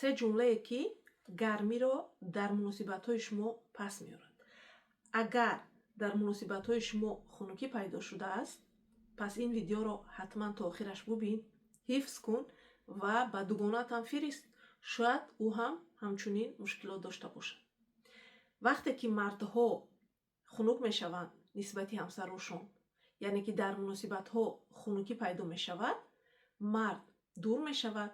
سه جمله که گرمی رو در مناسبت‌های شما پس میارد. اگر در مناسبت‌های شما خنکی پیدا شده است، پس این ویدیو رو حتما تا آخرش ببین، حفظ کن و با دوگانت هم فرست. شاید او هم همچنین مشکلات داشته باشد. وقتی که مردها خنک میشوند نسبتی همسرشون، یعنی که در مناسبت‌ها خنکی پیدا میشود، مرد دور میشود.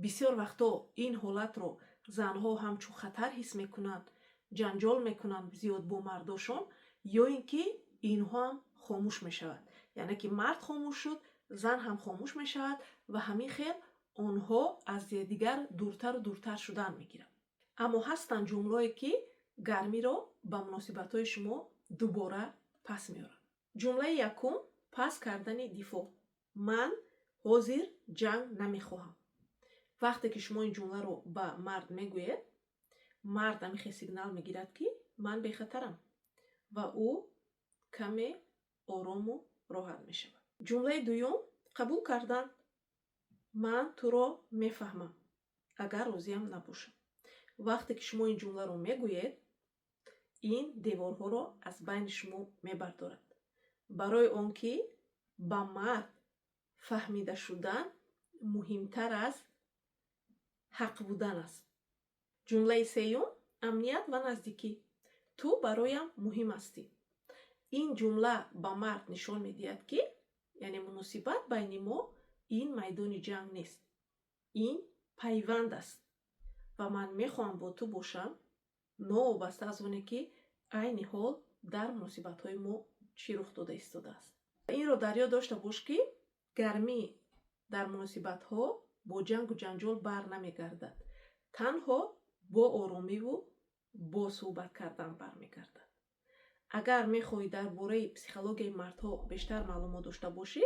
بسیار وقتا این حالت رو زنها همچون خطر حس میکنند، جنجال میکنند زیاد با مرداشون، یا اینکه اینها هم خاموش میشود. یعنی که مرد خاموش شد، زن هم خاموش میشود و همین خیل آنها از دیگر دورتر و دورتر شدن میگیرند. اما هستند جمله‌ای که گرمی رو با مناسبت‌های شما دوباره پس میارن. جمله یکم، پس کردن دفاع. من حاضر جنگ نمیخواهم. وقتی که شما این جمله رو با مرد میگوید، مرد همیشه سیگنال میگیرد که من به خطرم و او کمی آرام و راحت میشود. جمله دوم، قبول کردن. من تو رو میفهمم اگر راضیم نباشم. وقتی که شما این جمله رو میگوید، این دیوارها رو از بین شما میبردارد. برای آنکه با مرد فهمیده شدن مهمتر از حق بودن است. جمله سوم، امنیت و نزدیکی. تو برایم مهم هستی. این جمله با مرد نشان میدهد که یعنی مناسبت بین ما این میدان جنگ نیست. این پیوند است و من میخوام با تو باشم، نوابسته از اونه که عین حال در مناسبت‌های ما چی رخ داده ایستاده است. این رو در یاد داشته باش که گرمی در مناسبت‌ها با جنگ و جنجال بر نمیگردد. تنها با آرامی و با صحبت کردن برمیگردد. اگر میخوای درباره پسیخولوژی مردها بیشتر معلومات داشته باشی،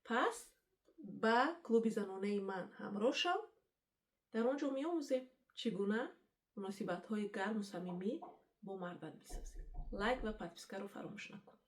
پس با کلوب زنانه من همراه شو. در آنجا می‌آموزیم چگونه مناسبت‌های گرم و صمیمی با مردان بسازیم. لایک و پادپیسکا رو فراموش نکن.